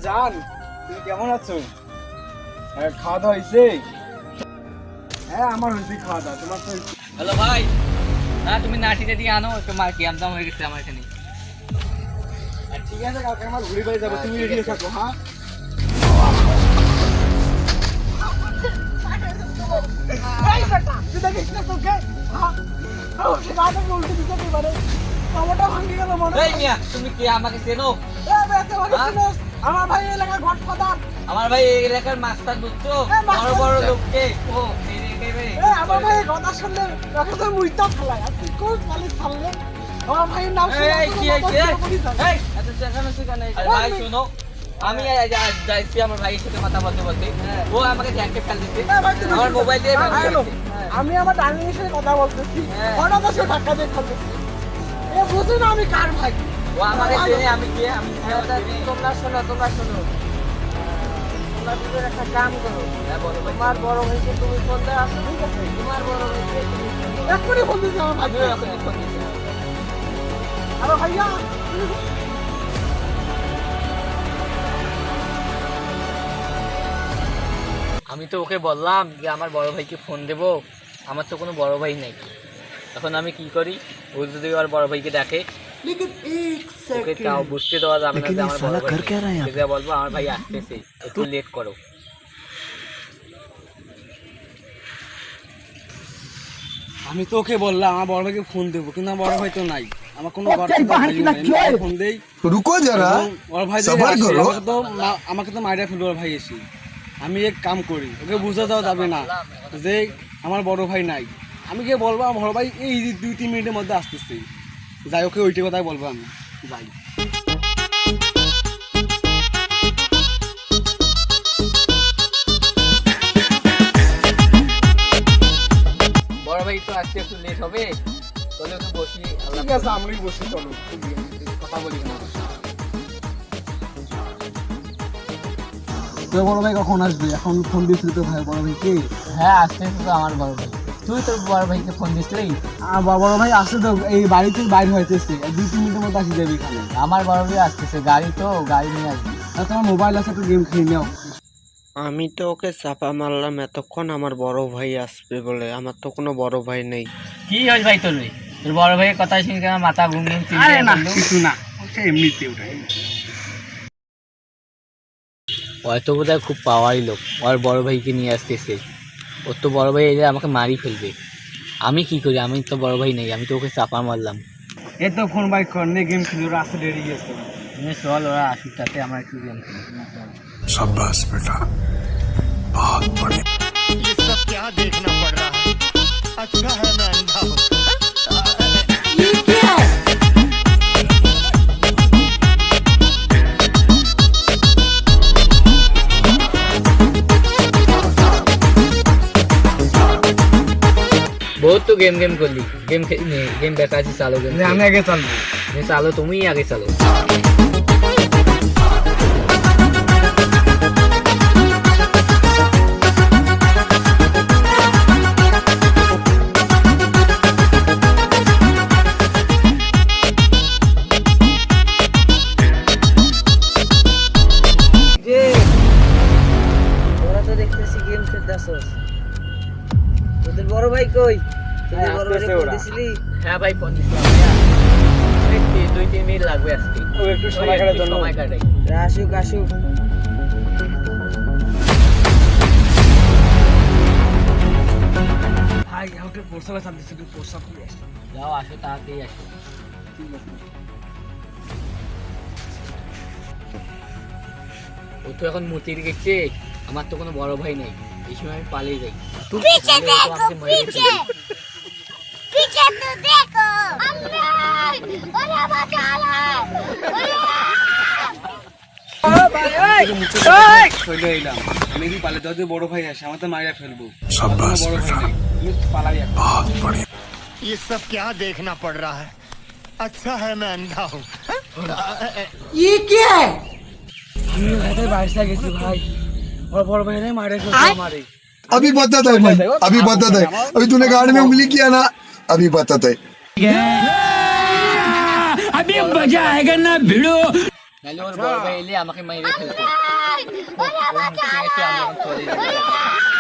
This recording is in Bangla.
জান, তুমি কেমন আছো? খাওয়া দাওয়া হয়েছে? হ্যাঁ, আমার হয়েছে খাওয়া দাওয়া। তোমার তো হ্যালো ভাই, হ্যাঁ তুমি নাটিটা দিয়ে আনো, তোমার ক্যাম দাম হয়ে গেছে আমার এখানে। ঠিক আছে, কালকে আমার ঘুরে বাড়ি যাবো, তুমি রেডি হয়ে থাকো। হ্যাঁ, এই মিয়া, তুমি কি আমাকে চেনো? আমার ভাই এলাকার গডফাদার। আমার ভাই এই এলাকার মাস্টার বুঝছো, বড় বড় লোককে ও আমার ভাই কথা শুনলে তো মুইতা ফেলায়। আপনি কোন খালি ছাড়লে আমার ভাইয়ের নাম এই কি হইছে? এই আচ্ছা সেখানে সেখানে ভাই শুনো, আমি যাইছি আমার ভাইয়ের সাথে কথা বলতে বলতে, ও আমাকে জ্যাকেট ফেল দিতে, আমার মোবাইল দিয়ে আমি আমার ডার্লিংয়ের সাথে কথা বলতেছি, হঠাৎ করে ধাক্কা দিয়ে ফেলতেছি। এ বুঝি না আমি কার ভাই। ও আমাকে চেনে, আমি কে? আমি তোমরা শোনো তোমরা দুজন একটা কাম করো। তোমার বড় ভাইকে তুমি ফোন দেওয়া আসো, ঠিক আছে? তোমার বড় ভাইকে তুমি এক্ষুনি ফোন দিচ্ছি আমার ভাই। এখনই ফোন দিচ্ছি। হ্যালো ভাইয়া, আমি তো ওকে বললাম যে আমার বড় ভাইকে ফোন দেব, আমার তো কোনো বড় ভাই নেই। এখন আমি কি করি? ও যদি আমার বড় ভাইকে দেখে, ওকে তাও বুঝতে দেওয়া যাবে না যে আমার বড় ভাই। বলবো আমার ভাই আসতেছে, একটু লেট করো। আমি তো ওকে বললাম আমার বড় ভাইকে ফোন দেবো, কিন্তু আমার বড় ভাই তো নাই। আমার কোনো ফোন দেই, रुको जरा ওর ভাই सबर करो। আমাকে তো মাইরা ফেলবো ওর ভাই এসে। আমি এক কাম করি, ওকে বুঝতে দেওয়া যাবে না যে আমার বড় ভাই নাই। আমি কে বলবো আমার বড় ভাই এই 2-3 মিনিটের মধ্যে আসতেছে। যাই, ওকে ওইটা কথাই বলবো আমি। যাই, বড় ভাই তো আসতে একটু লেট হবে, তাহলে একটু বসি। ঠিক আছে, আমি বসে চলো কথা বলি না। তোর বড় ভাই কখন আসবে? এখন ফোন দিয়েছিলি তো ভাই বড় ভাইকে? হ্যাঁ আসতেছে তো আমার বড় ভাই। তুই তোর বড় ভাইকে ফোন দিছিলি? বড় ভাই আসছে তো, এই বাড়িতে বাইরে হইতেছে, 2-3 মিনিটের মধ্যে আসি যাবে এখানে। আমার বড় ভাই আসতেছে, গাড়ি তো গাড়ি নিয়ে আসবি। আর তোমার মোবাইল আছে, একটু গেম খেয়ে নাও। আমি তো ওকে চাপা মারলাম এতক্ষণ আমার বড় ভাই আসবে বলে, আমার তো কোনো বড় ভাই নেই। কি হল ভাই তোর? তোর বড় ভাইয়ের কথা শুনে আমার মাথা ঘুম ঘুম আরে না, কিছু না, ওটা এমনিতে ওটা। হয়তো বোধহয় খুব পাওয়ারই লোক, ওর বড় ভাইকে নিয়ে আসতেছে। ওর তো বড় ভাই এলে আমাকে মারি ফেলবে। আমি কি করি? আমি তো বড় ভাই নেই, আমি তো ওকে চাপা মারলাম। এ তো ফোন বাই করনে গেম খেলি, ওরা আসতে দেরি গেছে। চল, ওরা আসুক, তাতে আমার একটু গেম খেলি। शाबाश बेटा, बहुत बढ़िया। ये सब क्या देखना पड़ रहा है? अच्छा है मैं अंधा हूँ। बहुत तो गेम कर ली, गेम बेकार से चालो। गेम আমি আগে চলবো। चालो, तुम ही आगे चलो। ওরা তো দেখতেছি গেম খেলতেছস, তোদের বড় ভাই কই? তোদের বড় ভাই ফোন দিছিলি? হ্যাঁ ভাই, ফোন দিছিলাম। 2-3 মিনিট লাগবে আসতে। ও একটু সময় কাটার জন্য। সময় কাটাই। আসুক আসুক। ভাই আমাকে প্রস্তাবে চাপ দিচ্ছে, একটু প্রস্তাব করে আসি। যাও, আসো তাড়াতাড়ি আসো। ঠিক আছে। ও তো এখন মতির গেছে, আমার তো কোনো বড় ভাই নেই। এই সময় আমি পালিয়ে যাই। पीछे देखो, पीछे पीछे तो देखो। अरे बचाला, চলে এলাম। আমি কি পালে যদি বড় ভাই আসে, আমার তো মাইরা ফেলবো। शाबाश বড় ভাই बेटा, নেই, আমি পালাই এখন। बहुत बढ़िया। ये सब क्या देखना पड़ रहा है? अच्छा है मैं अंधा हूँ। আমি ভাইদের বাড়িতে গেছি ভাই, ওর বড় ভাই নেই, মাইরা ফেলবো আমারে। अभी बताता है भाई, अभी बताता है। अभी तूने गार्ड में उंगली किया ना, अभी बताता है। अभी मजा आएगा ना भिड़ो। নাহলে ওর বড় ভাই এলে আমাকে মাইরে ফেলতো ওরে ও মুখে এসে আমি এখন চলে যাবো।